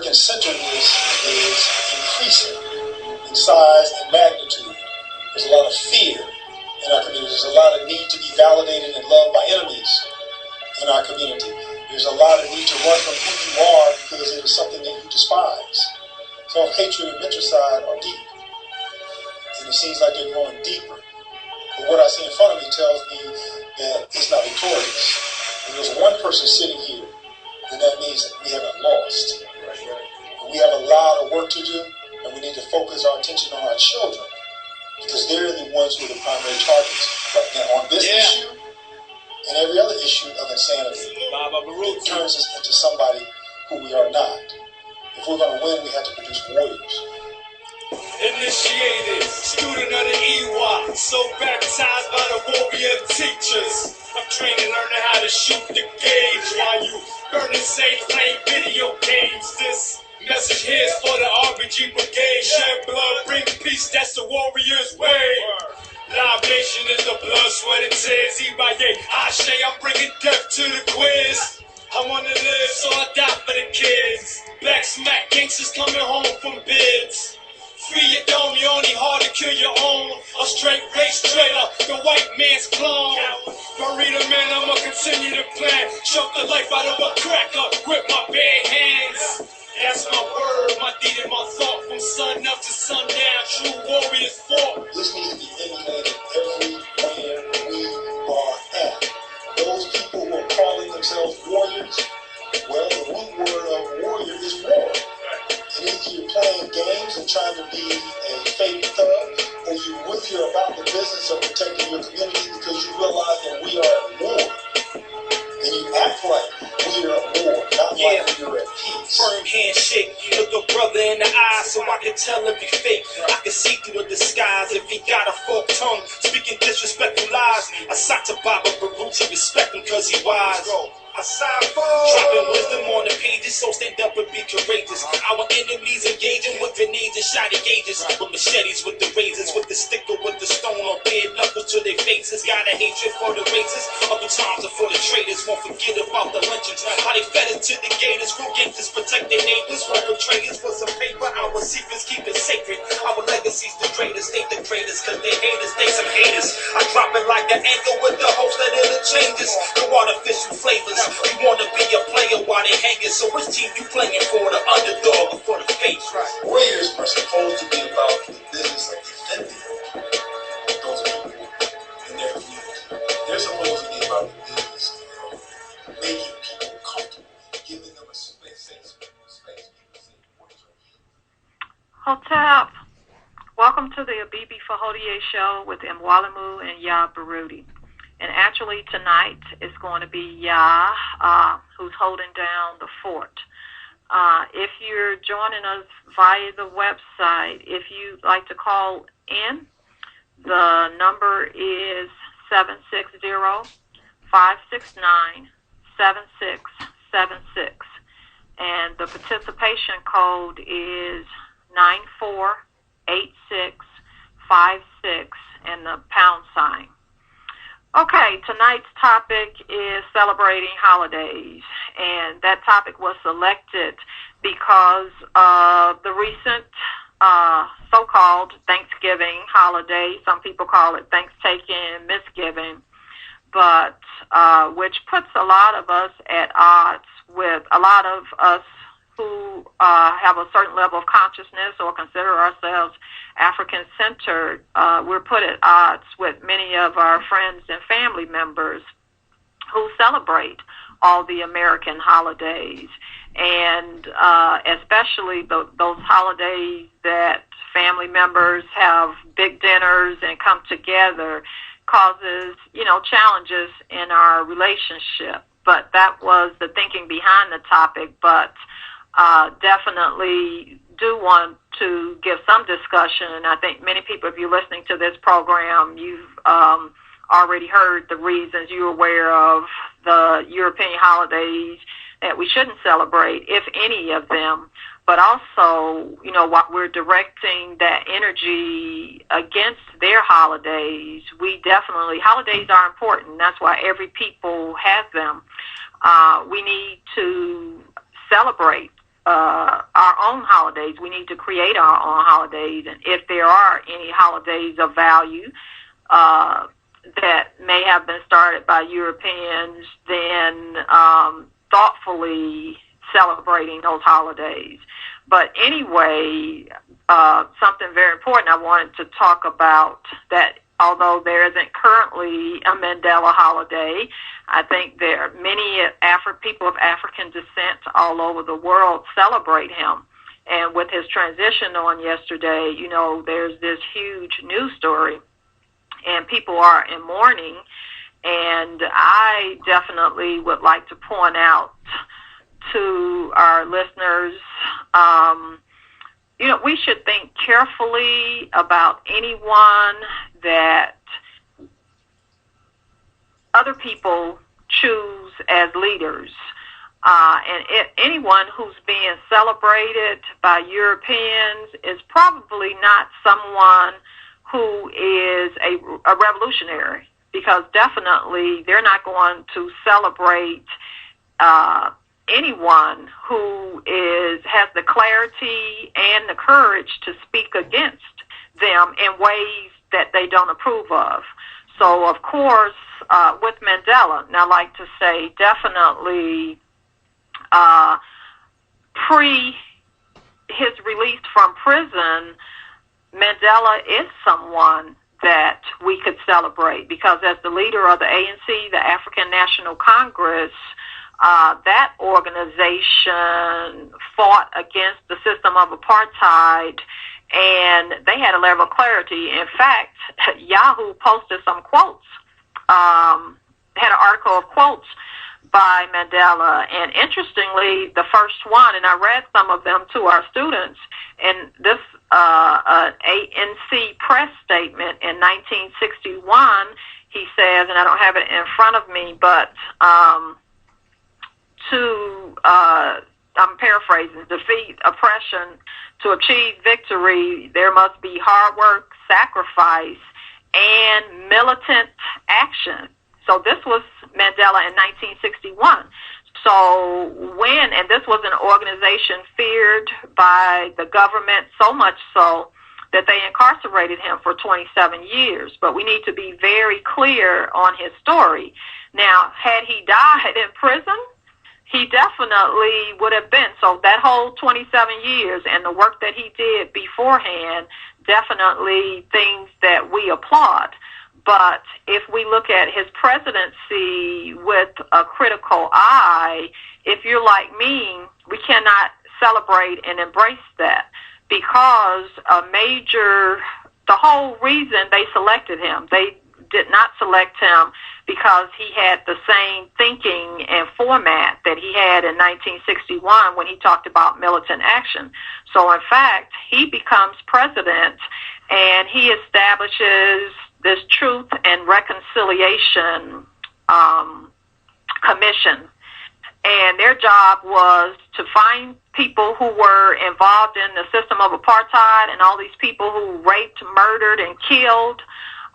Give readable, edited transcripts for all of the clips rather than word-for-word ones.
American centeredness is increasing in size and magnitude. There's a lot of fear in our community. There's a lot of need to be validated and loved by enemies in our community. There's a lot of need to run from who you are because it is something that you despise. Self-hatred and menticide are deep, and it seems like they're growing deeper. But what I see in front of me tells me that it's not victorious. When there's one person sitting here, then that means that we haven't lost. We have a lot of work to do, and we need to focus our attention on our children, because they're the ones who are the primary targets. But now on this issue, and every other issue of insanity, it turns us into somebody who we are not. If we're going to win, we have to produce warriors. Initiated, student of the EWA, so baptized by the warrior teachers. I'm training, learning how to shoot the gauge while you burning safe, playing video games. This message here is for the RPG brigade. Shed blood, bring peace, that's the warrior's way. Live Nation is the blood, sweat, and tears. Ibaye, Ashe, I'm bringing death to the quiz. I wanna live, so I die for the kids. Back smack, gangsters coming home from bids. Free your dome, you only hard to kill your own. A straight race trailer, the white man's clone. Burrito man, I'ma continue to plan. Choke the life out of a cracker with my bare hands. That's my word, my deed and my thought. From sun up to sundown, true warriors fought. This needs to be emulated everywhere we are at. Those people who are calling themselves warriors, well, the root word of warrior is war. And either you're playing games and trying to be a fake thug, or you really are about the business of protecting your community because you realize that we are at war. And you act like we are at war, not like we are at peace. Firm handshake, look a brother in the eye so I can tell if he fake. I can see through the disguise if he got a forked tongue, speaking disrespectful lies. I sought to Yaa Baruti, respect him cause he wise. Dropping wisdom on the pages, so stand up and be courageous. Our enemies engaging with grenades and shotty gauges, with machetes, with the razors, with the stick or with the stone, or bare knuckles to their faces. Got a hatred for the races, other times are for the traitors. Won't forget about the lynchings, how they fed it to the gators. Real gangsters protect their neighbors, perpetrators for some paper. Our secrets keep it sacred, our legacy's the greatest. They the greatest cause they haters, they some haters. I drop it like an anchor with the hopes that it'll change us. No artificial flavors. You wanna be a player while they hanging, so which team you playing for? The underdog or for the face, right? Warriors are supposed to be about the business of defending those people in their community. They're supposed to be about the business of making people comfortable, giving them a space. People say, what is your Hotep. Welcome to the Abibi Fahodie show with Mwalimu and Yaa Baruti. And actually tonight is going to be Yaa, who's holding down the fort. If you're joining us via the website, if you'd like to call in, the number is 760-569-7676. And the participation code is 948656 and the pound sign. Okay, tonight's topic is celebrating holidays, and that topic was selected because of the recent so-called Thanksgiving holiday. Some people call it Thanksgiving, Misgiving, but which puts a lot of us at odds with a lot of us who have a certain level of consciousness or consider ourselves African-centered. We're put at odds with many of our friends and family members who celebrate all the American holidays, and especially those holidays that family members have big dinners and come together causes, challenges in our relationship. But that was the thinking behind the topic, but definitely do want to give some discussion. And I think many people, if you're listening to this program, you've already heard the reasons. You're aware of the European holidays that we shouldn't celebrate, if any of them. But also, while we're directing that energy against their holidays, holidays are important. That's why every people has them. We need to celebrate our own holidays. We need to create our own holidays. And if there are any holidays of value that may have been started by Europeans, then thoughtfully celebrating those holidays. But anyway, something very important I wanted to talk about, that although there isn't currently a Mandela holiday, I think there are many people of African descent all over the world celebrate him. And with his transition on yesterday, you know, there's this huge news story, and people are in mourning. And I definitely would like to point out to our listeners, you know, we should think carefully about anyone that other people choose as leaders. And anyone who's being celebrated by Europeans is probably not someone who is a revolutionary, because definitely they're not going to celebrate anyone who has the clarity and the courage to speak against them in ways that they don't approve of. So, of course, with Mandela, and I like to say definitely pre his release from prison, Mandela is someone that we could celebrate, because as the leader of the ANC, the African National Congress, that organization fought against the system of apartheid, and they had a level of clarity. In fact, Yahoo posted some quotes, had an article of quotes by Mandela, and interestingly, the first one, and I read some of them to our students, and this ANC press statement in 1961, he says, and I don't have it in front of me, but I'm paraphrasing, defeat oppression, to achieve victory, there must be hard work, sacrifice, and militant action. So this was Mandela in 1961. So and this was an organization feared by the government, so much so that they incarcerated him for 27 years. But we need to be very clear on his story. Now, had he died in prison, he definitely would have been. So that whole 27 years and the work that he did beforehand, definitely things that we applaud. But if we look at his presidency with a critical eye, if you're like me, we cannot celebrate and embrace that, because the whole reason they selected him, they did not select him because he had the same thinking and format that he had in 1961 when he talked about militant action. So in fact, he becomes president and he establishes this Truth and Reconciliation Commission. And their job was to find people who were involved in the system of apartheid, and all these people who raped, murdered, and killed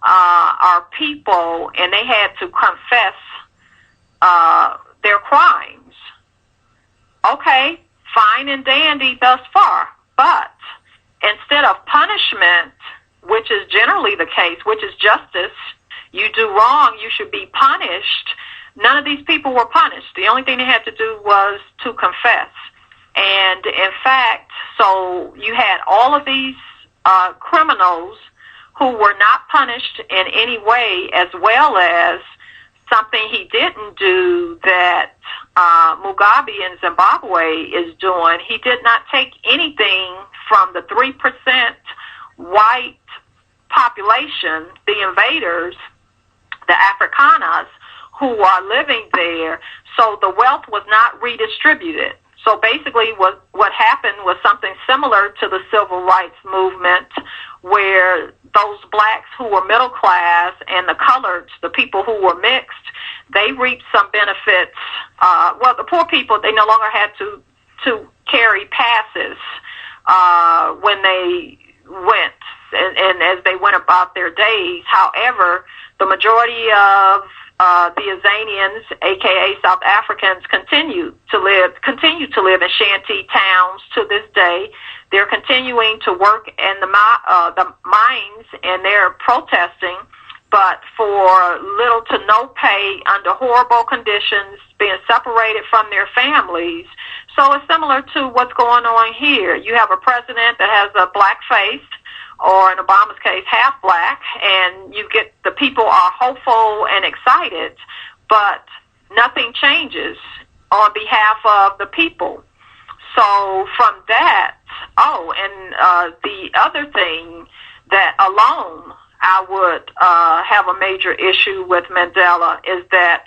our people, and they had to confess their crimes. Okay, fine and dandy thus far, but instead of punishment, which is generally the case, which is justice, you do wrong, you should be punished. None of these people were punished. The only thing they had to do was to confess. And in fact, so you had all of these criminals who were not punished in any way, as well as something he didn't do that Mugabe in Zimbabwe is doing. He did not take anything from the 3% white population, the invaders, the Afrikaners, who are living there, so the wealth was not redistributed. So basically what happened was something similar to the civil rights movement, where those blacks who were middle class and the coloreds, the people who were mixed, they reaped some benefits. Well, the poor people, they no longer had to carry passes when they went and as they went about their days. However, the majority of the Azanians, aka South Africans, continue to live in shanty towns to this day. They're continuing to work in the mines, and they're protesting, but for little to no pay, under horrible conditions, being separated from their families. So it's similar to what's going on here. You have a president that has a black face, or in Obama's case, half black, and you get the people are hopeful and excited, but nothing changes on behalf of the people. So from that, the other thing that alone I would have a major issue with Mandela is that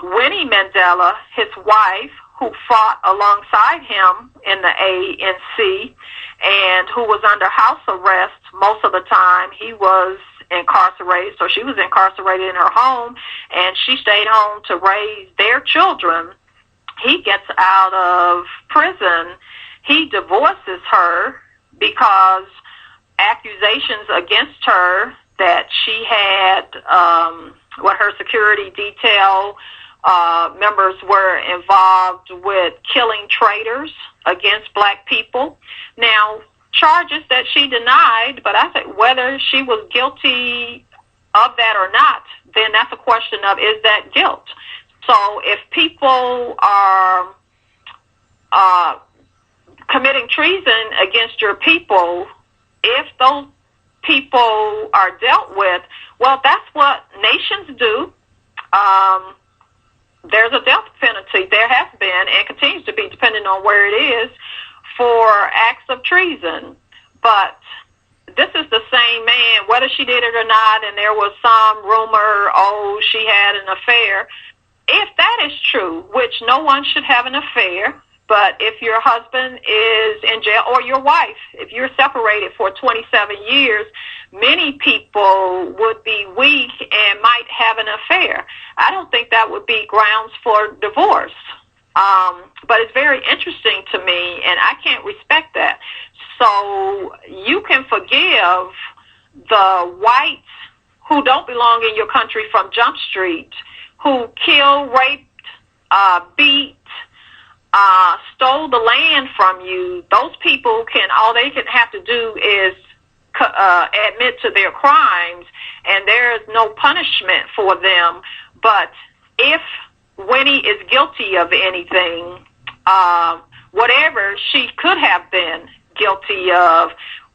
Winnie Mandela, his wife, who fought alongside him in the ANC and who was under house arrest most of the time, he was incarcerated. So she was incarcerated in her home, and she stayed home to raise their children. He gets out of prison. He divorces her because accusations against her that she had her security detail members were involved with killing traitors against black people. Now, charges that she denied, but I think whether she was guilty of that or not, then that's a question of, is that guilt? So if people are committing treason against your people, if those people are dealt with, well, that's what nations do. There's a death penalty. There has been and continues to be, depending on where it is, for acts of treason. But this is the same man, whether she did it or not, and there was some rumor, she had an affair. If that is true, which no one should have an affair, but if your husband is in jail, or your wife, if you're separated for 27 years, many people would be weak and might have an affair. I don't think that would be grounds for divorce. But it's very interesting to me, and I can't respect that. So you can forgive the whites who don't belong in your country from Jump Street, who killed, raped, beat, stole the land from you. Those people all they can have to do is admit to their crimes, and there is no punishment for them. But if Winnie is guilty of anything, whatever she could have been guilty of,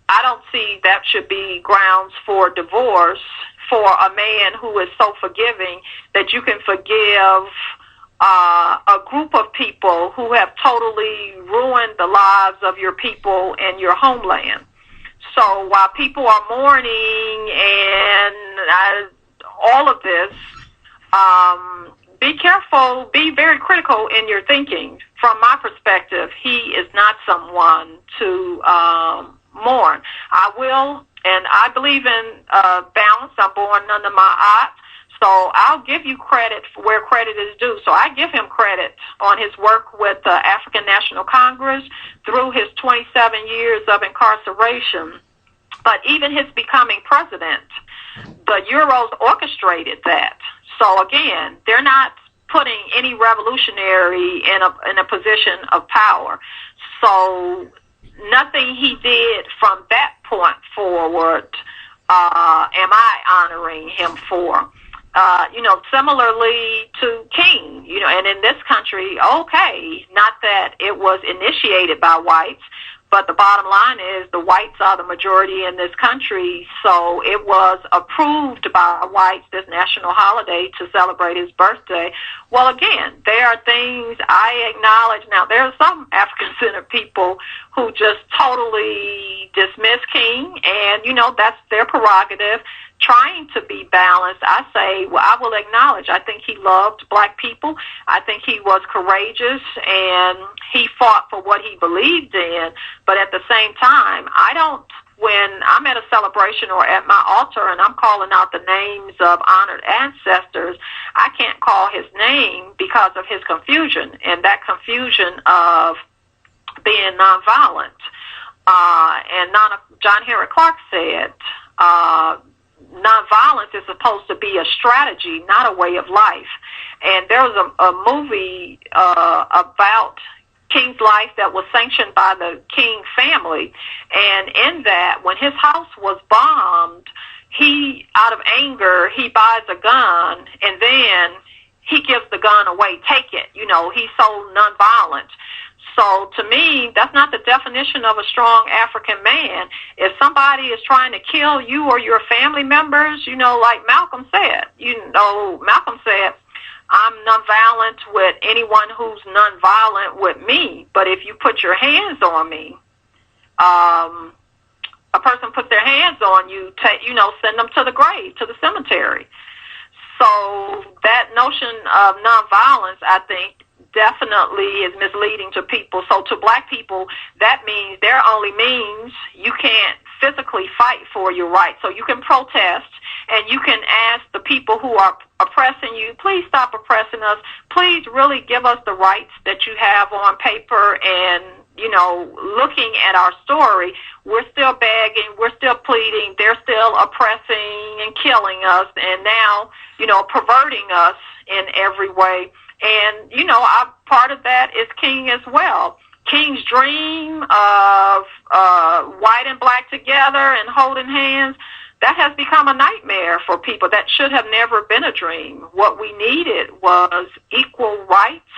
I don't see that should be grounds for divorce for a man who is so forgiving that you can forgive a group of people who have totally ruined the lives of your people and your homeland. So while people are mourning and all of this, be careful, be very critical in your thinking. From my perspective, he is not someone to mourn. I will, and I believe in balance. I'm born under my aunt. So I'll give you credit for where credit is due. So I give him credit on his work with the African National Congress through his 27 years of incarceration. But even his becoming president, the Euros orchestrated that. So again, they're not putting any revolutionary in a position of power. So nothing he did from that point forward am I honoring him for. Similarly to King, and in this country, okay, not that it was initiated by whites, but the bottom line is the whites are the majority in this country, so it was approved by whites, this national holiday, to celebrate his birthday. Well, again, there are things I acknowledge. Now, there are some African-centered people who just totally dismiss King, and, that's their prerogative. Trying to be balanced, I say, well, I will acknowledge, I think he loved black people. I think he was courageous, and he fought for what he believed in. But at the same time, when I'm at a celebration or at my altar and I'm calling out the names of honored ancestors, I can't call his name because of his confusion, and that confusion of being nonviolent. And John Henrik Clarke said, nonviolence is supposed to be a strategy, not a way of life. And there was a movie about King's life that was sanctioned by the King family. And in that, when his house was bombed, he, out of anger, he buys a gun, and then he gives the gun away. Take it. You know, he's so nonviolent. So to me, that's not the definition of a strong African man. If somebody is trying to kill you or your family members, you know, like Malcolm said, I'm nonviolent with anyone who's nonviolent with me. But if you put your hands on me, a person puts their hands on you, send them to the grave, to the cemetery. So that notion of nonviolence, I think, definitely is misleading to people. So to black people, that means there only means you can't physically fight for your rights. So you can protest, and you can ask the people who are oppressing you, please stop oppressing us. Please really give us the rights that you have on paper. And, you know, looking at our story, we're still begging, we're still pleading, they're still oppressing and killing us, and now, you know, perverting us in every way. And, you know, part of that is King as well. King's dream of white and black together and holding hands, that has become a nightmare for people. That should have never been a dream. What we needed was equal rights,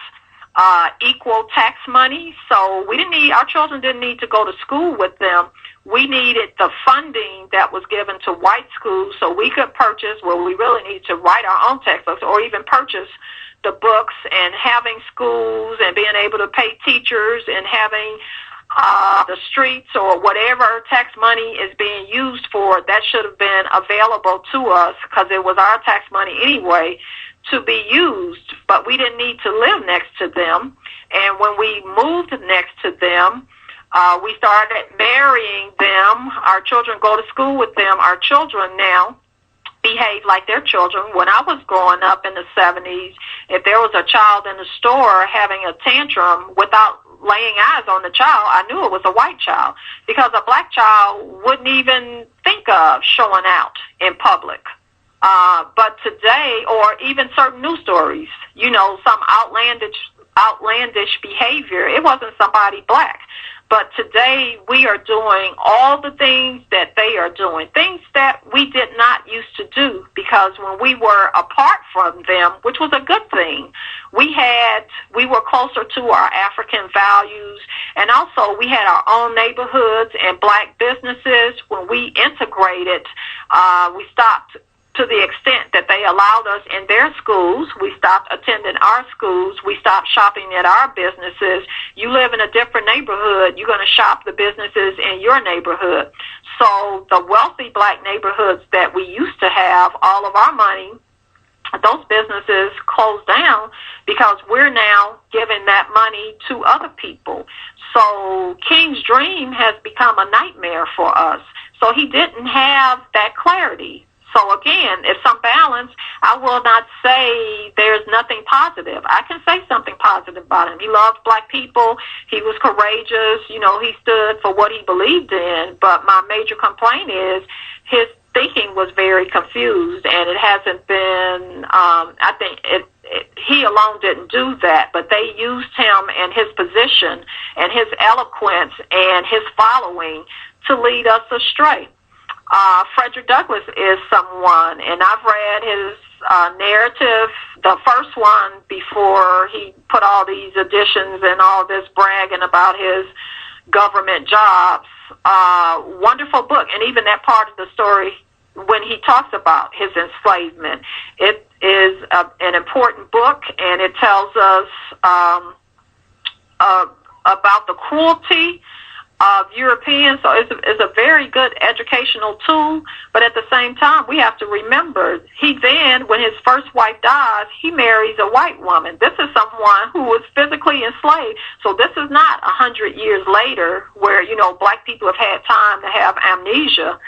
equal tax money. So our children didn't need to go to school with them. We needed the funding that was given to white schools so we could purchase, we really need to write our own textbooks or even purchase the books, and having schools and being able to pay teachers and having the streets or whatever tax money is being used for, that should have been available to us because it was our tax money anyway to be used. But we didn't need to live next to them. And when we moved next to them, we started marrying them. Our children go to school with them. Our children now behave like their children. When I was growing up in the 70s, if there was a child in the store having a tantrum, without laying eyes on the child, I knew it was a white child, because a black child wouldn't even think of showing out in public. But today, or even certain news stories, you know, some outlandish behavior, it wasn't somebody black. But today we are doing all the things that they are doing, things that we did not used to do, because when we were apart from them, which was a good thing, we were closer to our African values, and also we had our own neighborhoods and black businesses. When we integrated, we stopped, to the extent that they allowed us in their schools. We stopped attending our schools. We stopped shopping at our businesses. You live in a different neighborhood, you're going to shop the businesses in your neighborhood. So the wealthy black neighborhoods that we used to have all of our money, those businesses closed down because we're now giving that money to other people. So King's dream has become a nightmare for us. So he didn't have that clarity. So again, if some balance, I will not say there's nothing positive. I can say something positive about him. He loved black people. He was courageous. You know, he stood for what he believed in. But my major complaint is his thinking was very confused, and it hasn't been, I think he alone didn't do that, but they used him and his position and his eloquence and his following to lead us astray. Frederick Douglass is someone, and I've read his narrative, the first one, before he put all these additions and all this bragging about his government jobs. Wonderful book, and even that part of the story when he talks about his enslavement. It is an important book, and it tells us about the cruelty of Europeans. So it's a very good educational tool, but at the same time, we have to remember, he then, when his first wife dies, he marries a white woman. This is someone who was physically enslaved. So this is not 100 years later where, you know, black people have had time to have amnesia.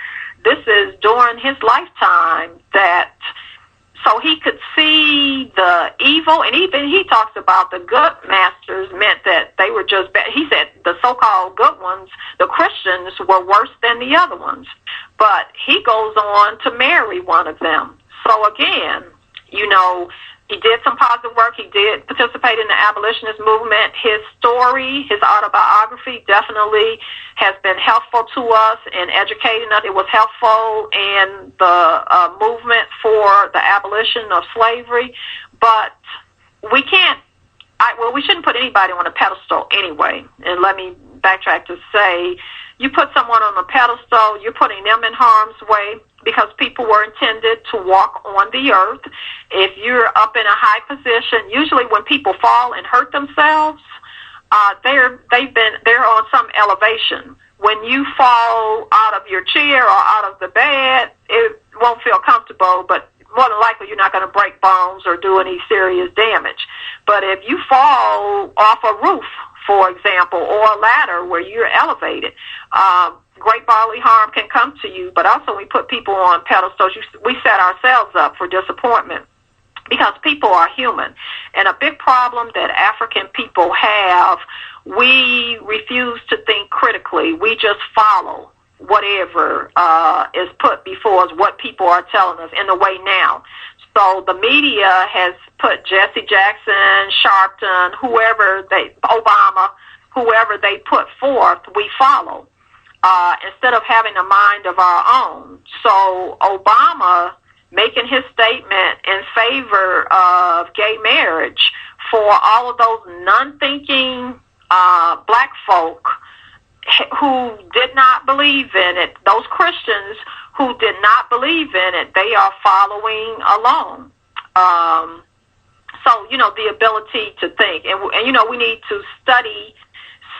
This is during his lifetime that, so he could see the evil, and even he talks about the good masters meant that they were just bad. He said the so-called good ones, the Christians, were worse than the other ones. but he goes on to marry one of them. So again, he did some positive work. He did participate in the abolitionist movement. His story, his autobiography, definitely has been helpful to us in educating us. It was helpful in the movement for the abolition of slavery. But we can't, we shouldn't put anybody on a pedestal anyway. And let me backtrack to say, you put someone on a pedestal, you're putting them in harm's way, because people were intended to walk on the earth. If you're up in a high position, usually when people fall and hurt themselves, they're on some elevation. When you fall out of your chair or out of the bed, it won't feel comfortable, but more than likely you're not going to break bones or do any serious damage. But if you fall off a roof, for example, or a ladder where you're elevated, great bodily harm can come to you. But also, we put people on pedestals. We set ourselves up for disappointment, because people are human. And a big problem that African people have, we refuse to think critically. We just follow whatever is put before us, what people are telling us in the way now. So the media has put Jesse Jackson, Sharpton, Obama, whoever they put forth, we follow, instead of having a mind of our own. So Obama making his statement in favor of gay marriage for all of those non-thinking black folk who did not believe in it, those Christians who did not believe in it, they are following along. So, the ability to think. And we need to study.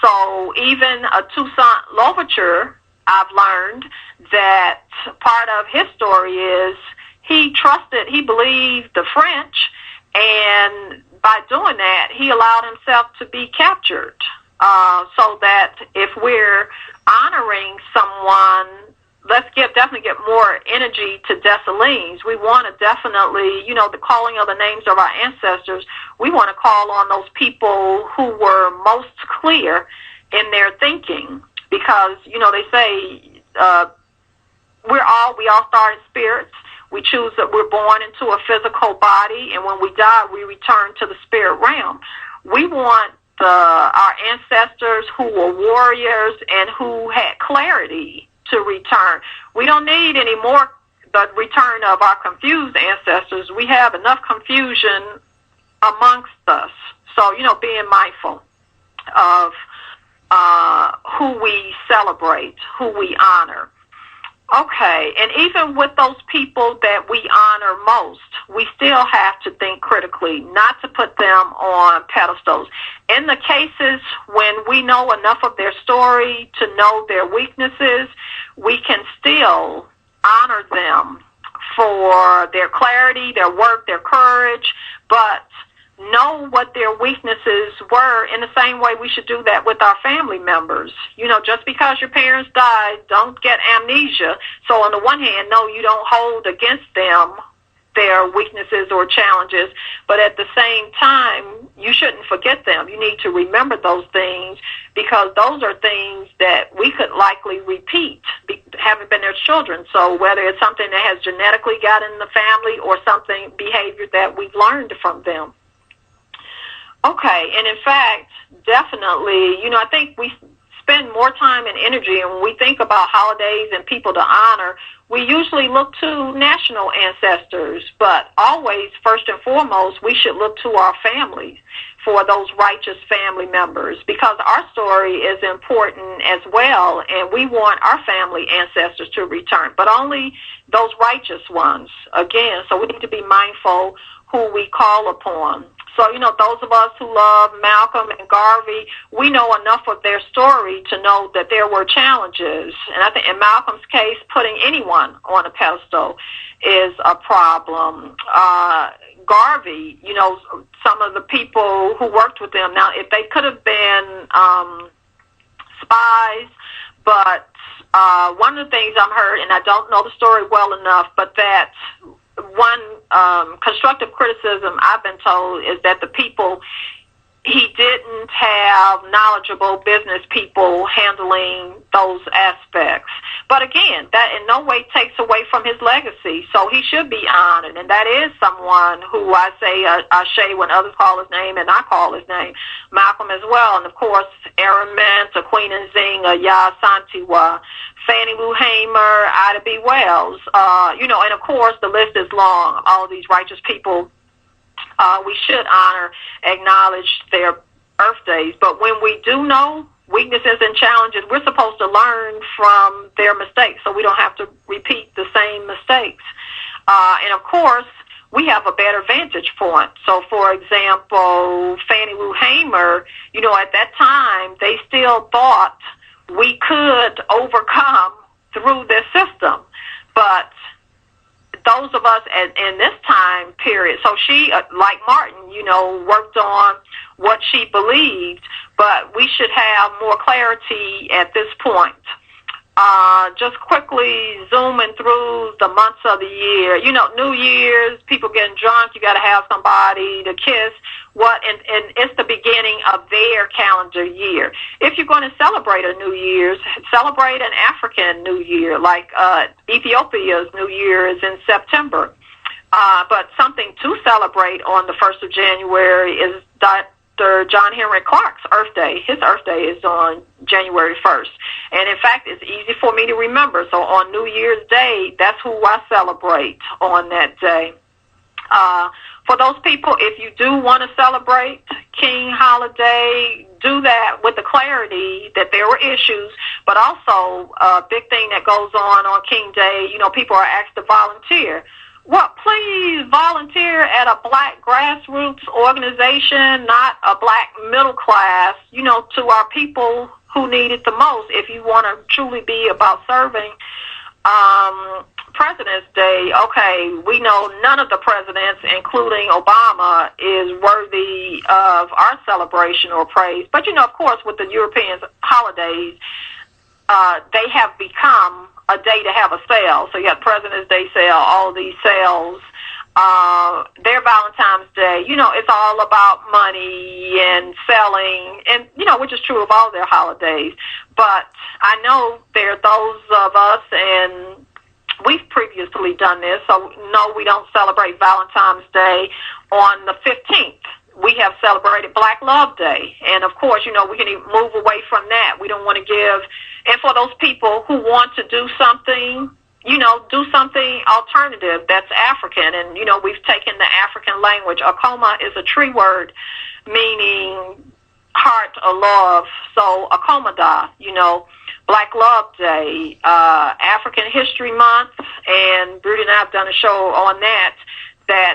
So even a Toussaint Louverture, I've learned that part of his story is he believed the French, and by doing that, he allowed himself to be captured. So that if we're honoring someone, let's definitely get more energy to Dessalines. We want to definitely, the calling of the names of our ancestors, we want to call on those people who were most clear in their thinking, because, they say we all start as spirits. We choose that we're born into a physical body, and when we die, we return to the spirit realm. We want our ancestors who were warriors and who had clarity to return. We don't need any more the return of our confused ancestors. We have enough confusion amongst us. So, being mindful of who we celebrate, who we honor. Okay, and even with those people that we honor most, we still have to think critically, not to put them on pedestals. In the cases when we know enough of their story to know their weaknesses, we can still honor them for their clarity, their work, their courage, but know what their weaknesses were in the same way we should do that with our family members. Just because your parents died, don't get amnesia. So on the one hand, no, you don't hold against them their weaknesses or challenges, but at the same time, you shouldn't forget them. You need to remember those things, because those are things that we could likely repeat, having been their children. So whether it's something that has genetically got in the family or something, behavior that we've learned from them. Okay, and in fact, definitely, I think we spend more time and energy, and when we think about holidays and people to honor, we usually look to national ancestors, but always, first and foremost, we should look to our families for those righteous family members, because our story is important as well, and we want our family ancestors to return, but only those righteous ones, again. So we need to be mindful who we call upon. So, those of us who love Malcolm and Garvey, we know enough of their story to know that there were challenges. And I think in Malcolm's case, putting anyone on a pedestal is a problem. Garvey, some of the people who worked with him, now, if they could have been spies, but one of the things I've heard, and I don't know the story well enough, but that one constructive criticism I've been told is that the people he didn't have knowledgeable business people handling those aspects. But again, that in no way takes away from his legacy, so he should be honored. And that is someone who I say Ashe when others call his name, and I call his name, Malcolm as well. And of course, Aaron Mintz, Queen Nzinga, Yaa Santiwa, Fannie Lou Hamer, Ida B. Wells, and of course the list is long. All these righteous people, we should honor, acknowledge their birthdays. But when we do know weaknesses and challenges, we're supposed to learn from their mistakes so we don't have to repeat the same mistakes. And of course, we have a better vantage point. So, for example, Fannie Lou Hamer, at that time, they still thought we could overcome through this system. But those of us in this time period, so she, like Martin, worked on what she believed, but we should have more clarity at this point. Just quickly zooming through the months of the year. New Year's, people getting drunk, you got to have somebody to kiss. And it's the beginning of their calendar year. If you're going to celebrate a New Year's, celebrate an African New Year, like Ethiopia's New Year is in September. But something to celebrate on the 1st of January is Dr. John Henry Clark's Earth Day. His Earth Day is on January 1st. And in fact, it's easy for me to remember. So on New Year's Day, that's who I celebrate on that day. For those people, if you do want to celebrate King Holiday, do that with the clarity that there were issues, but also a big thing that goes on King Day, people are asked to volunteer. Well, please volunteer at a black grassroots organization, not a black middle class, to our people who need it the most. If you want to truly be about serving, President's Day, okay, we know none of the presidents, including Obama, is worthy of our celebration or praise. But, of course, with the European holidays, they have become a day to have a sale. So you have President's Day sale, all of these sales. Their Valentine's Day, it's all about money and selling, and, which is true of all their holidays. But I know there are those of us, and we've previously done this, so no, we don't celebrate Valentine's Day on the 15th. We have celebrated Black Love Day. And, of course, we can even move away from that. We don't want to give. And for those people who want to do something, do something alternative that's African. And, we've taken the African language. Akoma is a tree word meaning heart or love. So Akomada, Black Love Day, African History Month, and Brudy and I have done a show on that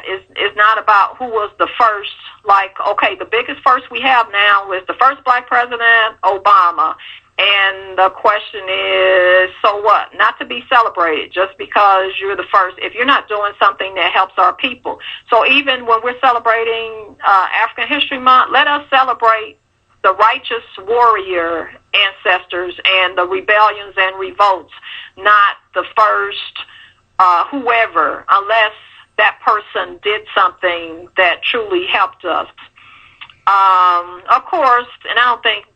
is not about who was the first. Like, okay, the biggest first we have now is the first black president, Obama. And the question is, so what? Not to be celebrated just because you're the first, if you're not doing something that helps our people. So even when we're celebrating African History Month, let us celebrate the righteous warrior ancestors and the rebellions and revolts, not the first whoever, unless that person did something that truly helped us. Of course, and I don't think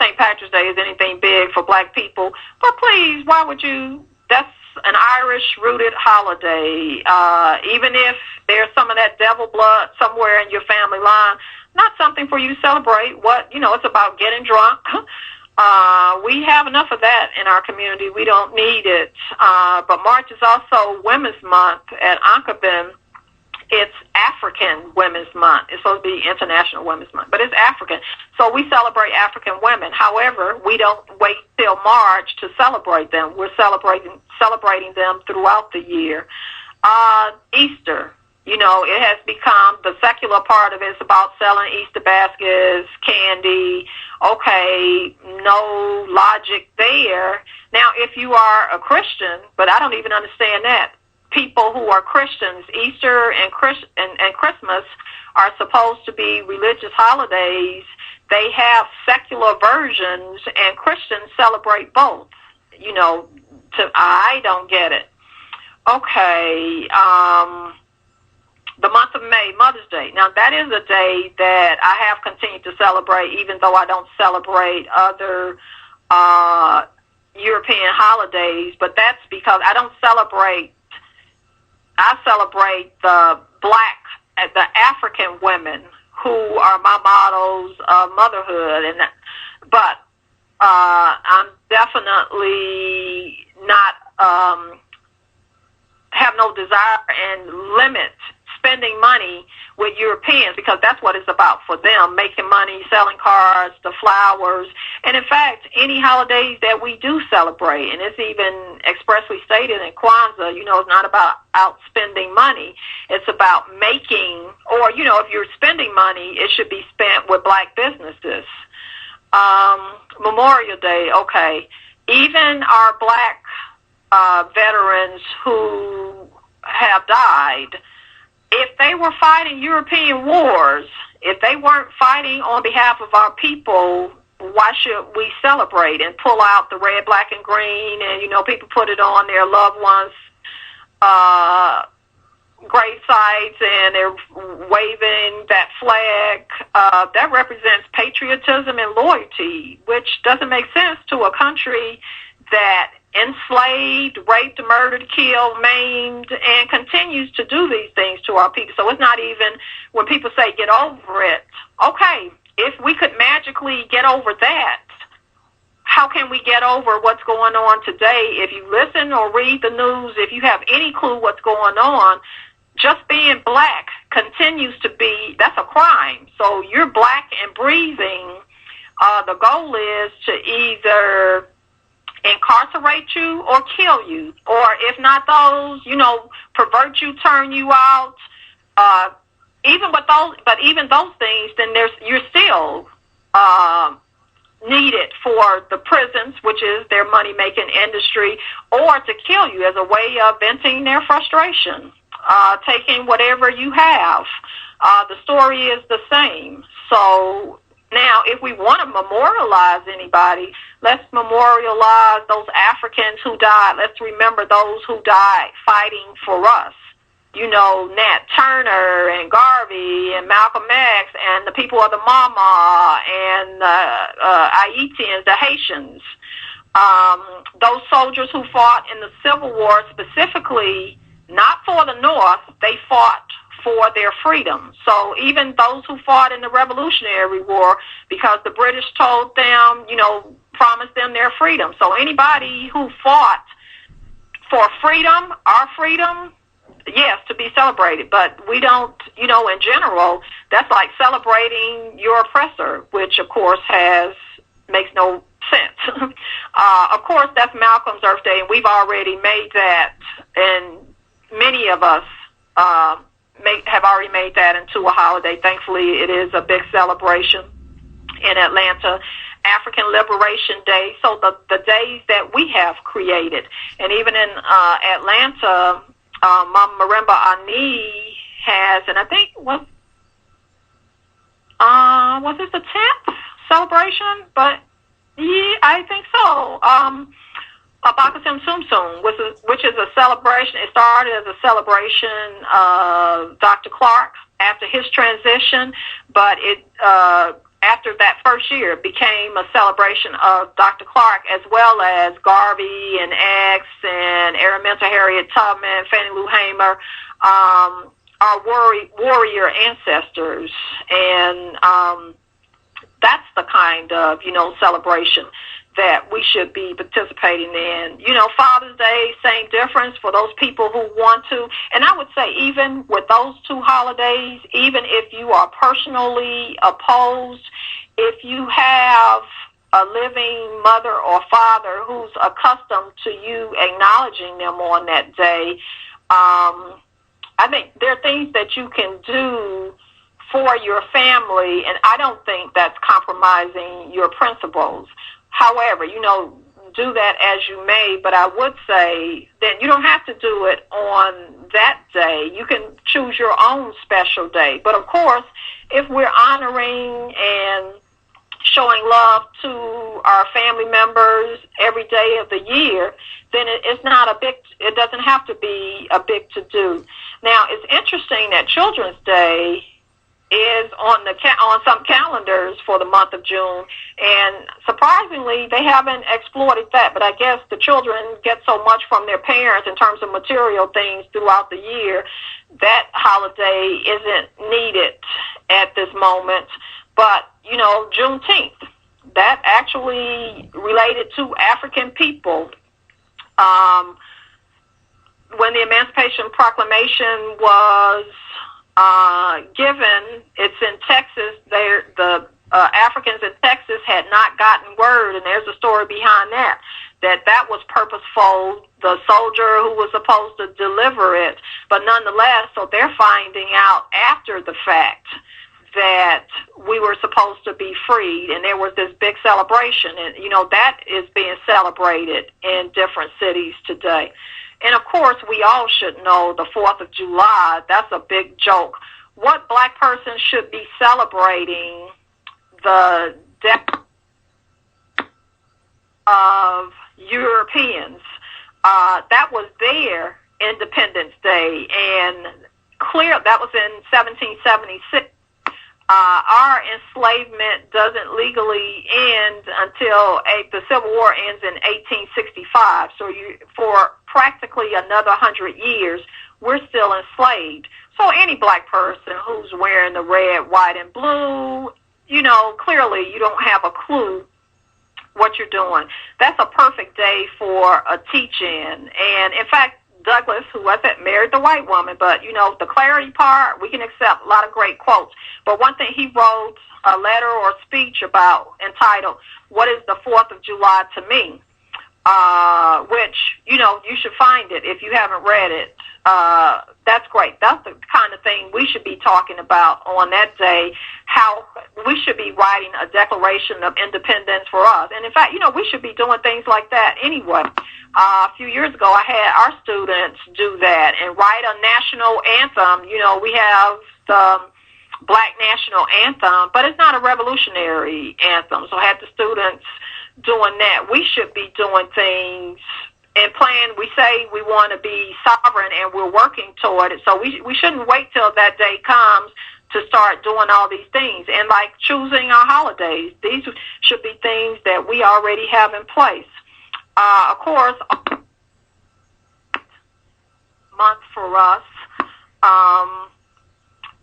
St. Patrick's Day is anything big for black people, but please, why would you? That's an Irish-rooted holiday. Even if there's some of that devil blood somewhere in your family line, not something for you to celebrate. It's about getting drunk. We have enough of that in our community. We don't need it. But March is also Women's Month at Ankabin. It's African Women's Month. It's supposed to be International Women's Month, but it's African. So we celebrate African women. However, we don't wait till March to celebrate them. We're celebrating them throughout the year. Easter. It has become, the secular part of it is about selling Easter baskets, candy. Okay, no logic there. Now, if you are a Christian, but I don't even understand that, people who are Christians, Easter and Christmas are supposed to be religious holidays. They have secular versions, and Christians celebrate both. I don't get it. Okay, the month of May, Mother's Day. Now, that is a day that I have continued to celebrate, even though I don't celebrate other European holidays. But that's because I celebrate the African women who are my models of motherhood. But I'm definitely not have no desire and limit spending money with Europeans, because that's what it's about for them, making money, selling cars, the flowers. And in fact, any holidays that we do celebrate, and it's even expressly stated in Kwanzaa, it's not about outspending money. It's about making, or, if you're spending money, it should be spent with black businesses. Memorial Day, okay. Even our black veterans who have died, if they were fighting European wars, if they weren't fighting on behalf of our people, why should we celebrate and pull out the red, black, and green? And, people put it on their loved ones' grave sites, and they're waving that flag. That represents patriotism and loyalty, which doesn't make sense to a country that enslaved, raped, murdered, killed, maimed, and continues to do these things to our people. So it's not even, when people say get over it, okay, if we could magically get over that, how can we get over what's going on today? If you listen or read the news, if you have any clue what's going on, just being black continues to be, that's a crime. So you're black and breathing. The goal is to either incarcerate you or kill you, or if not those, pervert you, turn you out. Even those things, then you're still needed for the prisons, which is their money-making industry, or to kill you as a way of venting their frustration, taking whatever you have. The story is the same. So now, if we want to memorialize anybody, let's memorialize those Africans who died. Let's remember those who died fighting for us. Nat Turner and Garvey and Malcolm X and the people of the Mama and Haitians, the Haitians. Those soldiers who fought in the Civil War specifically, not for the North, they fought for their freedom. So even those who fought in the Revolutionary War, because the British told them, promised them their freedom. So anybody who fought for freedom, our freedom, yes, to be celebrated. But we don't, in general, that's like celebrating your oppressor, which of course makes no sense. Of course, that's Malcolm's Earth Day, and we've already made that, and many of us have already made that into a holiday. Thankfully, it is a big celebration in Atlanta. African Liberation Day. So the days that we have created, and even in Atlanta, Mama Marimba Ani has, and I think was it the 10th celebration? But yeah, I think so. Abakasim Sumsum, which is a celebration. It started as a celebration of Dr. Clark after his transition, but it after that first year became a celebration of Dr. Clark, as well as Garvey and X and Araminta Harriet Tubman, Fannie Lou Hamer, our warrior ancestors, and that's the kind of celebration that we should be participating in. Father's Day, same difference for those people who want to. And I would say even with those two holidays, even if you are personally opposed, if you have a living mother or father who's accustomed to you acknowledging them on that day, I think there are things that you can do for your family, and I don't think that's compromising your principles. However, do that as you may, but I would say that you don't have to do it on that day. You can choose your own special day. But of course, if we're honoring and showing love to our family members every day of the year, then it's not a big, it doesn't have to be a big to-do. Now, it's interesting that Children's Day is on some calendars for the month of June, and surprisingly, they haven't exploited that, but I guess the children get so much from their parents in terms of material things throughout the year, that holiday isn't needed at this moment. But, you know, Juneteenth, that actually related to African people. When the Emancipation Proclamation was given, it's in Texas. The Africans in Texas had not gotten word, and there's a story behind that was purposeful, the soldier who was supposed to deliver it. But nonetheless, so they're finding out after the fact that we were supposed to be freed, and there was this big celebration, and you know that is being celebrated in different cities today. And of course, we all should know the 4th of July. That's a big joke. What black person should be celebrating the death of Europeans? That was their Independence Day, and clear that was in 1776. Our enslavement doesn't legally end until the Civil War ends in 1865. So for practically another 100 years, we're still enslaved. So any black person who's wearing the red, white, and blue, you know, clearly you don't have a clue what you're doing. That's a perfect day for a teach-in. And in fact, Douglas, who wasn't married the white woman, but, you know, the clarity part, we can accept a lot of great quotes. But one thing he wrote a letter or speech about entitled, "What is the 4th of July to me?" Which, you know, you should find it if you haven't read it. That's great. That's the kind of thing we should be talking about on that day, how we should be writing a Declaration of Independence for us. And in fact, you know, we should be doing things like that anyway. A few years ago, I had our students do that and write a national anthem. You know, we have the Black National Anthem, but it's not a revolutionary anthem. So I had the students doing that. We should be doing things and plan. We say we want to be sovereign, and we're working toward it. So we shouldn't wait till that day comes to start doing all these things. And like choosing our holidays, these should be things that we already have in place. Of course, month for us,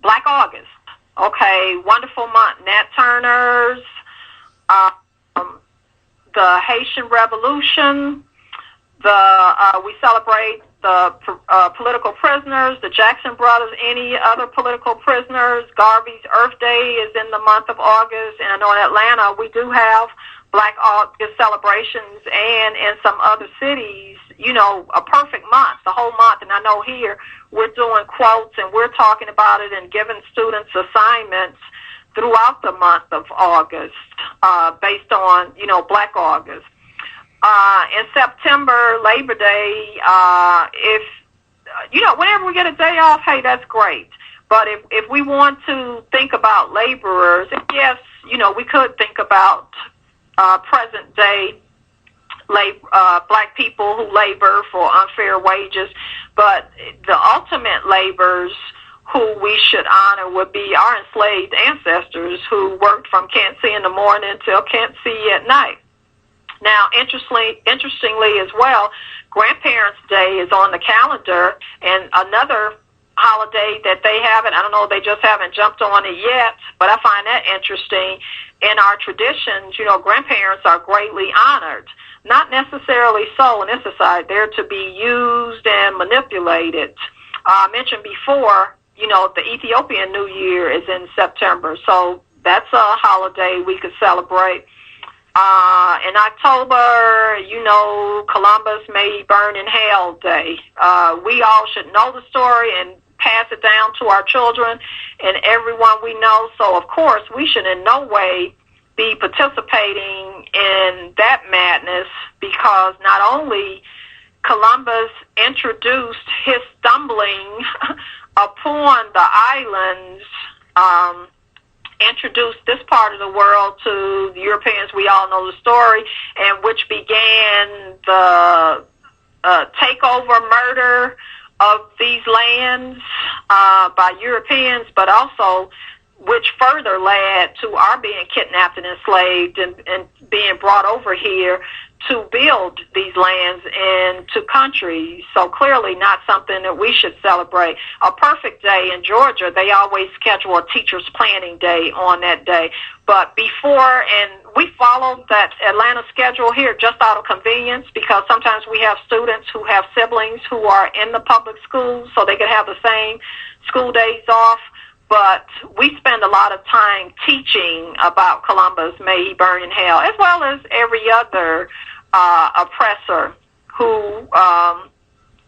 Black August. Okay, wonderful month. Nat Turner's, the Haitian Revolution. We celebrate the political prisoners, the Jackson brothers, any other political prisoners. Garvey's Earth Day is in the month of August, and I know in Atlanta we do have Black August celebrations, and in some other cities, you know, a perfect month, the whole month. And I know here we're doing quotes and we're talking about it and giving students assignments throughout the month of August based on, you know, Black August. In September, Labor Day, if, you know, whenever we get a day off, hey, that's great. But if we want to think about laborers, yes, you know, we could think about present day black people who labor for unfair wages, but the ultimate laborers who we should honor would be our enslaved ancestors who worked from can't see in the morning till can't see at night. Now, interestingly as well, Grandparents' Day is on the calendar, and another holiday that they haven't, I don't know, they just haven't jumped on it yet, but I find that interesting. In our traditions, you know, grandparents are greatly honored. Not necessarily so in this society. They're to be used and manipulated. I mentioned before, you know, the Ethiopian New Year is in September, so that's a holiday we could celebrate. In October, you know, Columbus may burn in hell day. We all should know the story and pass it down to our children and everyone we know. So, of course, we should in no way be participating in that madness, because not only Columbus introduced his stumbling upon the islands introduced this part of the world to the Europeans. We all know the story, and which began the takeover murder of these lands by Europeans, but also which further led to our being kidnapped and enslaved and being brought over here to build these lands into countries. So clearly not something that we should celebrate. A perfect day in Georgia, they always schedule a teacher's planning day on that day. But before, and we followed that Atlanta schedule here just out of convenience, because sometimes we have students who have siblings who are in the public schools so they could have the same school days off. But we spend a lot of time teaching about Columbus, may he burn in hell, as well as every other oppressor who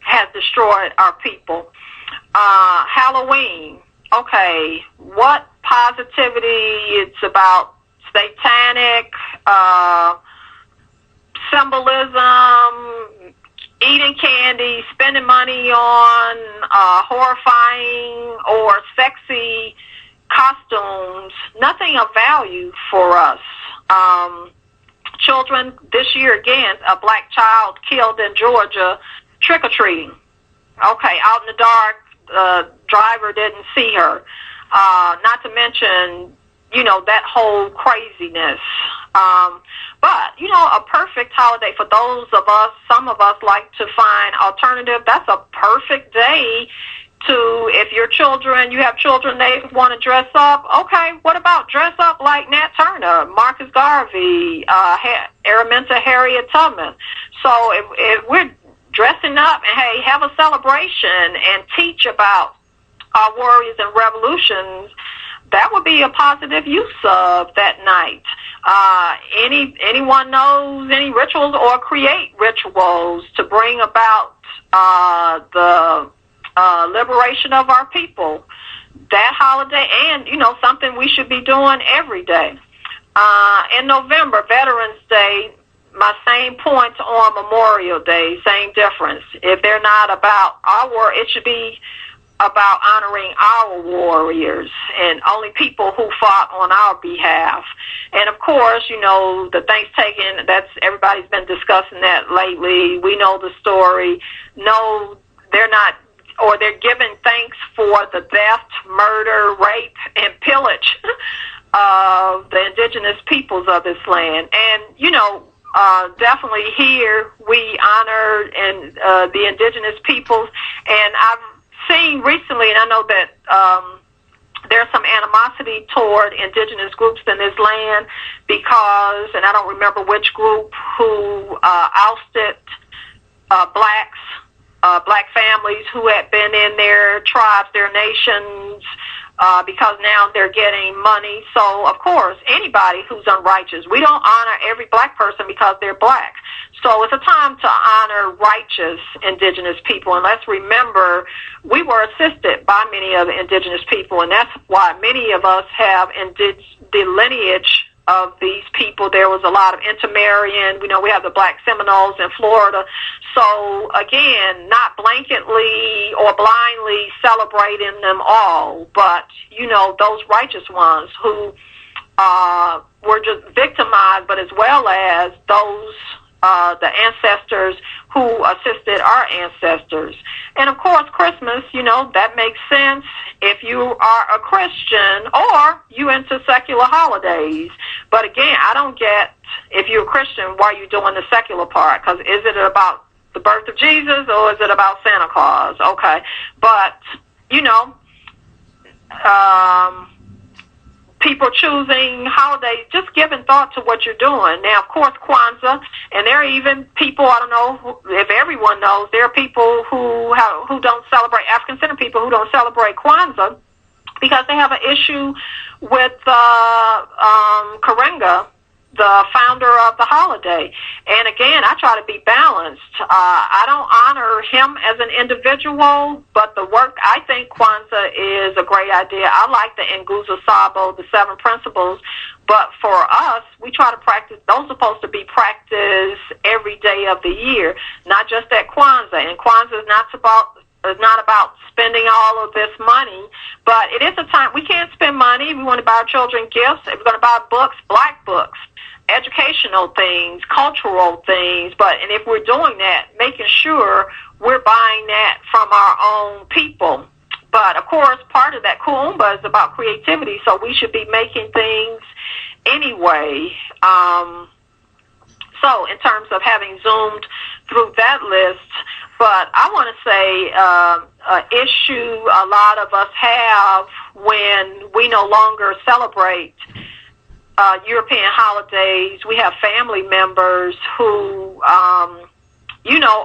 has destroyed our people. Halloween, okay, what positivity? It's about satanic symbolism, eating candy, spending money on horrifying or sexy costumes, nothing of value for us. Children, this year again, a black child killed in Georgia trick-or-treating. Okay, out in the dark, the driver didn't see her. Not to mention, that whole craziness. But, a perfect holiday for those of us, some of us like to find alternative. That's a perfect day to, if your children, you have children, they want to dress up. Okay, what about dress up like Nat Turner, Marcus Garvey, Araminta Harriet Tubman? So if we're dressing up and, hey, have a celebration and teach about our warriors and revolutions, that would be a positive use of that night. Anyone knows any rituals or create rituals to bring about the liberation of our people, that holiday, and, something we should be doing every day. In November, Veterans Day, my same point on Memorial Day, same difference. If they're not about our war, it should be about honoring our warriors and only people who fought on our behalf. And of course, the Thanksgiving, everybody's been discussing that lately. We know the story. No, they're not, or they're giving thanks for the theft, murder, rape, and pillage of the indigenous peoples of this land. And, definitely here we honor the indigenous peoples. And I've seen recently, and I know that there's some animosity toward indigenous groups in this land because, and I don't remember which group, who ousted black families who had been in their tribes, their nations, because now they're getting money. So, of course, anybody who's unrighteous, we don't honor every black person because they're black. So it's a time to honor righteous indigenous people. And let's remember, we were assisted by many of the indigenous people, and that's why many of us have the lineage of these people. There was a lot of intermarrying. We have the Black Seminoles in Florida. So, again, not blanketly or blindly celebrating them all, but, those righteous ones who were just victimized, but as well as those the ancestors who assisted our ancestors. And, of course, Christmas, that makes sense if you are a Christian or you into secular holidays. But, again, I don't get, if you're a Christian, why are you doing the secular part? Because is it about the birth of Jesus or is it about Santa Claus? Okay. But, people choosing holidays, just giving thought to what you're doing. Now, of course, Kwanzaa, and there are even people, I don't know if everyone knows, there are people who don't celebrate, African-centered people who don't celebrate Kwanzaa because they have an issue with Karenga, the founder of the holiday. And again, I try to be balanced. I don't honor him as an individual, but the work, I think Kwanzaa is a great idea. I like the Nguzo Sabo, the 7 principles, but for us, we try to practice, those are supposed to be practiced every day of the year, not just at Kwanzaa. And Kwanzaa is not about It's not about spending all of this money, but it is a time we can't spend money. We want to buy our children gifts. If we're going to buy books, black books, educational things, cultural things. And if we're doing that, making sure we're buying that from our own people. But of course, part of that Kuumba is about creativity, so we should be making things anyway. So in terms of having zoomed through that list, but I want to say an issue a lot of us have when we no longer celebrate European holidays. We have family members who,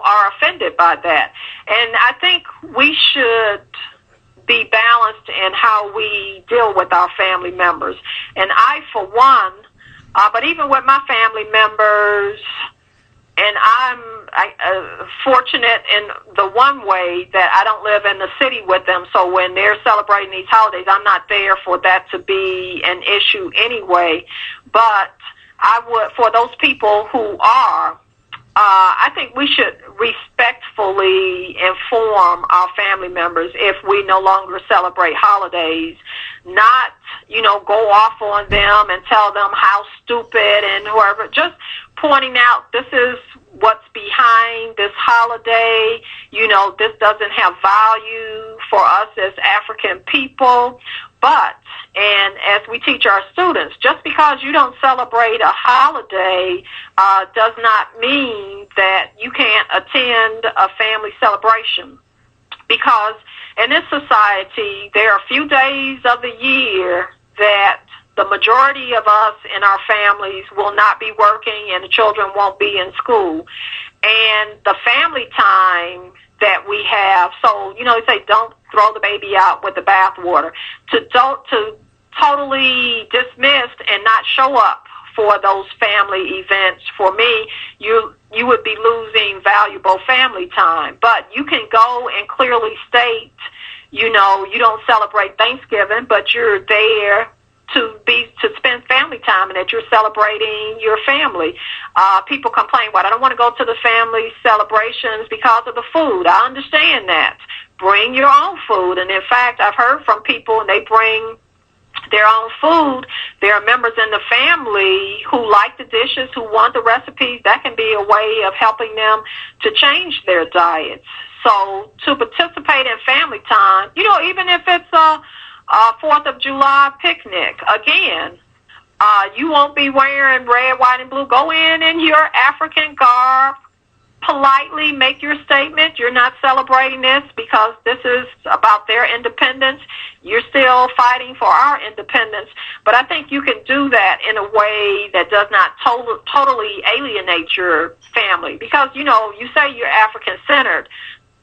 are offended by that. And I think we should be balanced in how we deal with our family members. And I, for one, but even with my family members, and I'm fortunate in the one way that I don't live in the city with them, so when they're celebrating these holidays, I'm not there for that to be an issue anyway. But I would, for those people who are, I think we should respectfully inform our family members if we no longer celebrate holidays, not, go off on them and tell them how stupid and whoever, just pointing out this is what's behind this holiday. This doesn't have value for us as African people. And as we teach our students, just because you don't celebrate a holiday does not mean that you can't attend a family celebration. Because in this society, there are a few days of the year that the majority of us in our families will not be working and the children won't be in school. And the family time that we have, so, they say don't throw the baby out with the bathwater, to totally dismiss and not show up for those family events. For me, you would be losing valuable family time. But you can go and clearly state, you don't celebrate Thanksgiving, but you're there to spend family time and that you're celebrating your family. People complain, I don't want to go to the family celebrations because of the food. I understand that. Bring your own food. And in fact, I've heard from people and they bring their own food. There are members in the family who like the dishes, who want the recipes. That can be a way of helping them to change their diets. So to participate in family time, even if it's a 4th of July picnic, again, you won't be wearing red, white, and blue. Go in your African garb. Politely make your statement. You're not celebrating this because this is about their independence. You're still fighting for our independence. But I think you can do that in a way that does not totally alienate your family. Because, you say you're African-centered.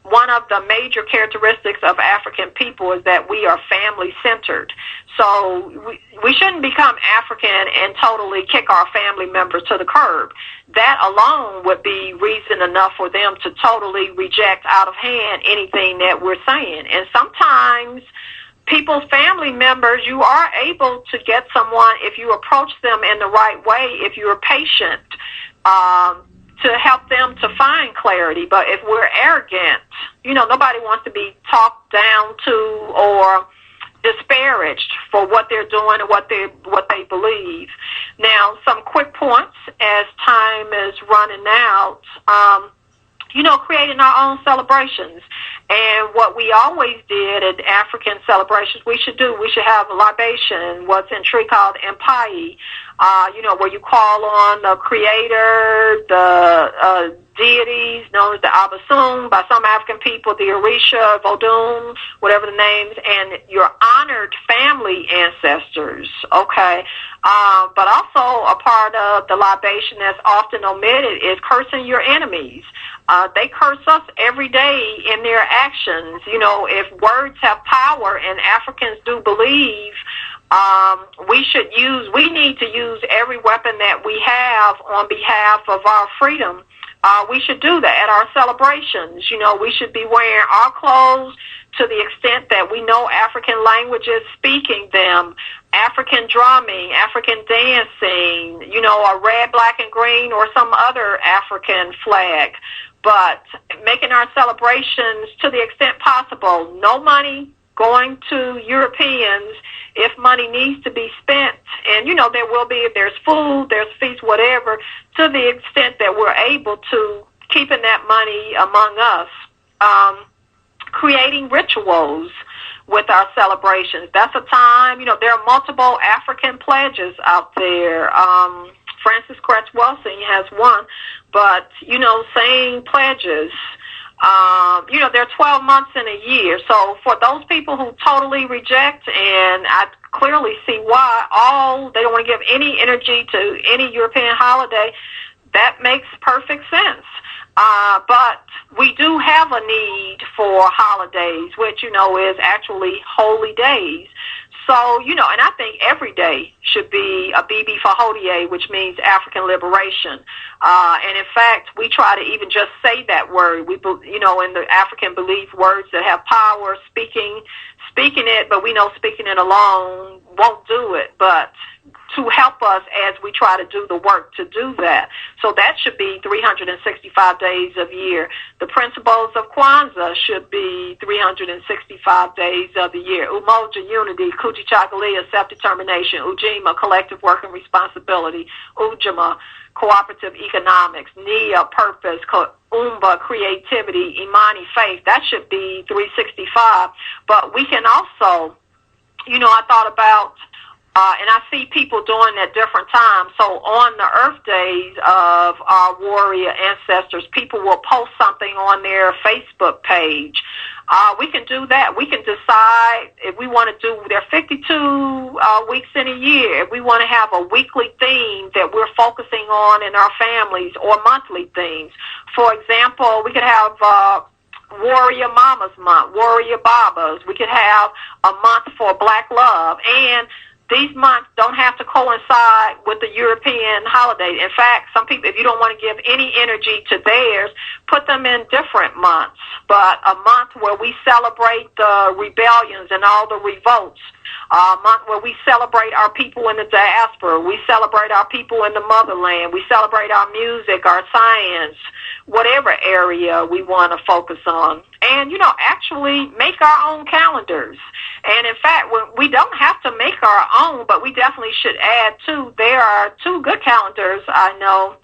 One of the major characteristics of African people is that we are family-centered. So we shouldn't become African and totally kick our family members to the curb. That alone would be reason enough for them to totally reject out of hand anything that we're saying. And sometimes people's family members, you are able to get someone, if you approach them in the right way, if you're patient, to help them to find clarity. But if we're arrogant, nobody wants to be talked down to or disparaged for what they're doing and what they believe. Now, some quick points as time is running out. Creating our own celebrations. And what we always did at African celebrations, we should have a libation, what's in Tree called Mpai, where you call on the creator, the deities known as the Abasum, by some African people, the Orisha, Vodun, whatever the names, and your honored family ancestors, okay? But also a part of the libation that's often omitted is cursing your enemies. They curse us every day in their actions. If words have power, and Africans do believe we need to use every weapon that we have on behalf of our freedom. We should do that at our celebrations. We should be wearing our clothes to the extent that we know African languages, speaking them, African drumming, African dancing, a red, black, and green or some other African flag. but making our celebrations to the extent possible. No money going to Europeans if money needs to be spent. And, there will be, if there's food, there's feast, whatever, to the extent that we're able to, keeping that money among us. Creating rituals with our celebrations. That's a time, there are multiple African pledges out there. Francis Cresswell-Sing has one, but, saying pledges. There are 12 months in a year. So for those people who totally reject, and I clearly see why, they don't want to give any energy to any European holiday, that makes perfect sense. But we do have a need for holidays, which, is actually holy days. So, and I think every day should be a Bibi Fahodie, which means African liberation. And in fact, we try to even just say that word. We, in the African belief, words that have power, speaking it, but we know speaking it alone won't do it. But to help us as we try to do the work to do that. So that should be 365 days of year. The principles of Kwanzaa should be 365 days of the year. Umoja, unity. Kujichagulia, self-determination. Ujima, collective work and responsibility. Ujima, cooperative economics. Nia, purpose. Umba, creativity. Imani, faith. That should be 365. But we can also, I thought about, and I see people doing at different times. So on the Earth days of our warrior ancestors, people will post something on their Facebook page. We can do that. We can decide if we want to do, there are 52 weeks in a year. If we want to have a weekly theme that we're focusing on in our families, or monthly themes. For example, we could have Warrior Mamas Month, Warrior Babas. We could have a month for Black love. And these months don't have to coincide with the European holiday. In fact, some people, if you don't want to give any energy to theirs, put them in different months. But a month where we celebrate the rebellions and all the revolts. A month where we celebrate our people in the diaspora. We celebrate our people in the motherland. We celebrate our music, our science, whatever area we want to focus on. And, actually make our own calendars. And, in fact, we don't have to make our own, but we definitely should add, too. There are two good calendars I know,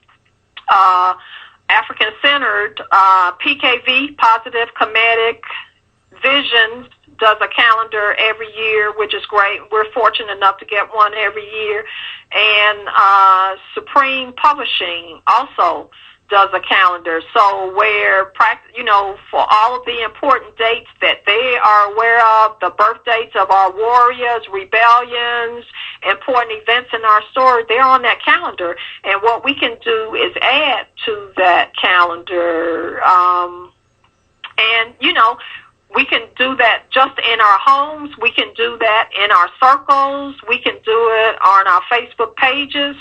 African-centered, PKV, Positive Comedic Visions, does a calendar every year, which is great. We're fortunate enough to get one every year. And Supreme Publishing also does a calendar. So where, for all of the important dates that they are aware of, the birth dates of our warriors, rebellions, important events in our story, they're on that calendar. And what we can do is add to that calendar. And, we can do that just in our homes. We can do that in our circles. We can do it on our Facebook pages.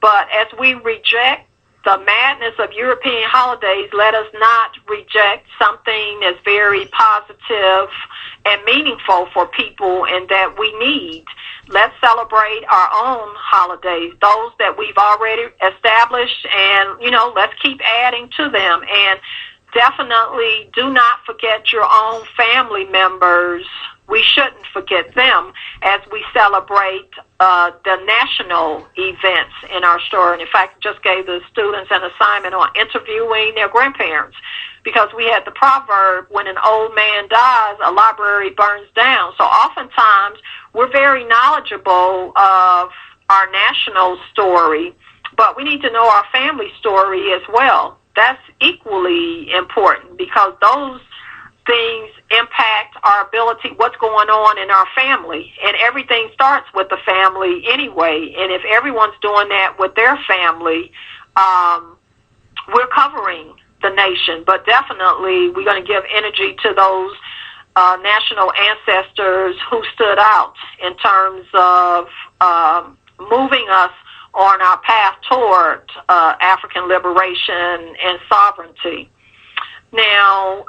But as we reject the madness of European holidays, let us not reject something that's very positive and meaningful for people and that we need. Let's celebrate our own holidays, those that we've already established, and, let's keep adding to them. And definitely do not forget your own family members. We shouldn't forget them as we celebrate the national events in our store. And in fact, just gave the students an assignment on interviewing their grandparents, because we had the proverb, when an old man dies, a library burns down. So oftentimes we're very knowledgeable of our national story, but we need to know our family story as well. That's equally important, because those things impact our ability, what's going on in our family. And everything starts with the family anyway. And if everyone's doing that with their family, we're covering the nation. But definitely we're going to give energy to those national ancestors who stood out in terms of moving us on our path toward African liberation and sovereignty. Now,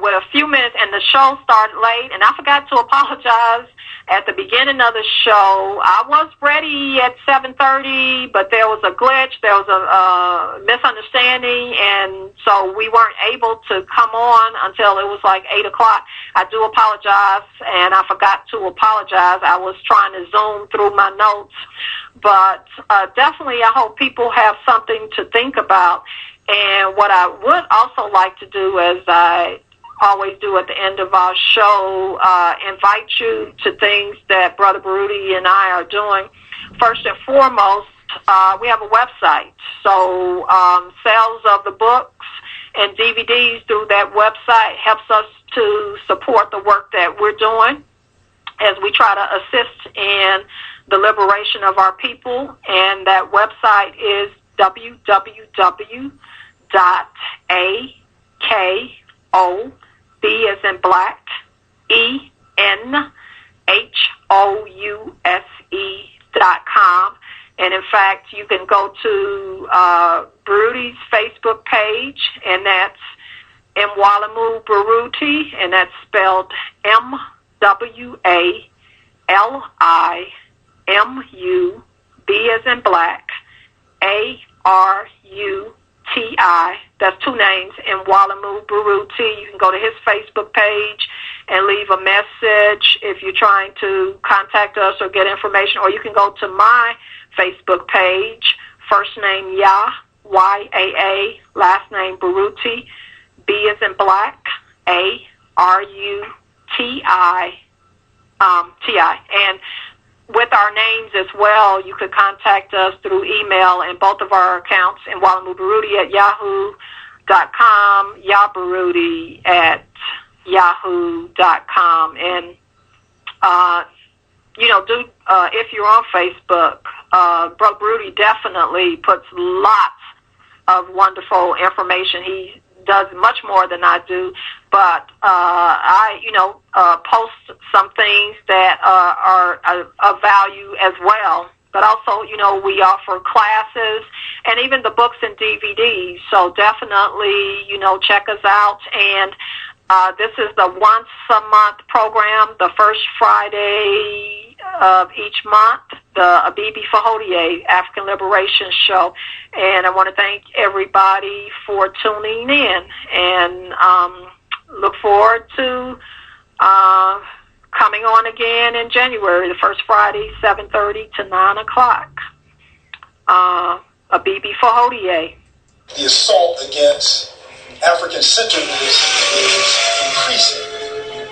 with a few minutes, and the show started late, and I forgot to apologize at the beginning of the show. I was ready at 7:30, but there was a glitch. There was a misunderstanding, and so we weren't able to come on until it was like 8 o'clock. I do apologize, and I forgot to apologize. I was trying to zoom through my notes, but definitely I hope people have something to think about. And what I would also like to do, as I always do at the end of our show, invite you to things that Brother Baruti and I are doing. First and foremost, we have a website. So sales of the books and DVDs through that website helps us to support the work that we're doing as we try to assist in the liberation of our people. And that website is www.AKO, B as in black, ENHOUSE.com. And in fact, you can go to Baruti's Facebook page, and that's Mwalimu Baruti, and that's spelled MWALIMU, B as in black, ARUTI. That's two names, Mwalimu Baruti. You can go to his Facebook page and leave a message if you're trying to contact us or get information, or you can go to my Facebook page, first name Yaa, Y-A-A, last name Baruti, B as in black, A-R-U-T-I, T-I. And with our names as well, you could contact us through email, and both of our accounts, Mwalimu Baruti at yahoo.com, Yaa Baruti at yahoo.com. And, if you're on Facebook, Brother Baruti definitely puts lots of wonderful information. He does much more than I do, but I post some things that are of value as well. But also, we offer classes and even the books and DVDs. So definitely, check us out. And this is the once a month program, the first Friday of each month, the Abibi Fahodie African Liberation Show. And I want to thank everybody for tuning in, and look forward to coming on again in January, the first Friday, 7:30 to 9 o'clock. Abibi Fahodie. The assault against African-centeredness is increasing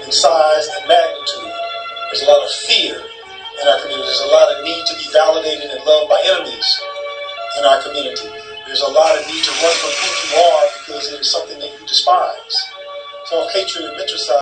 in size and magnitude. There's a lot of fear in our community. There's a lot of need to be validated and loved by enemies in our community. There's a lot of need to run from who you are because it is something that you despise. So hatred and matricide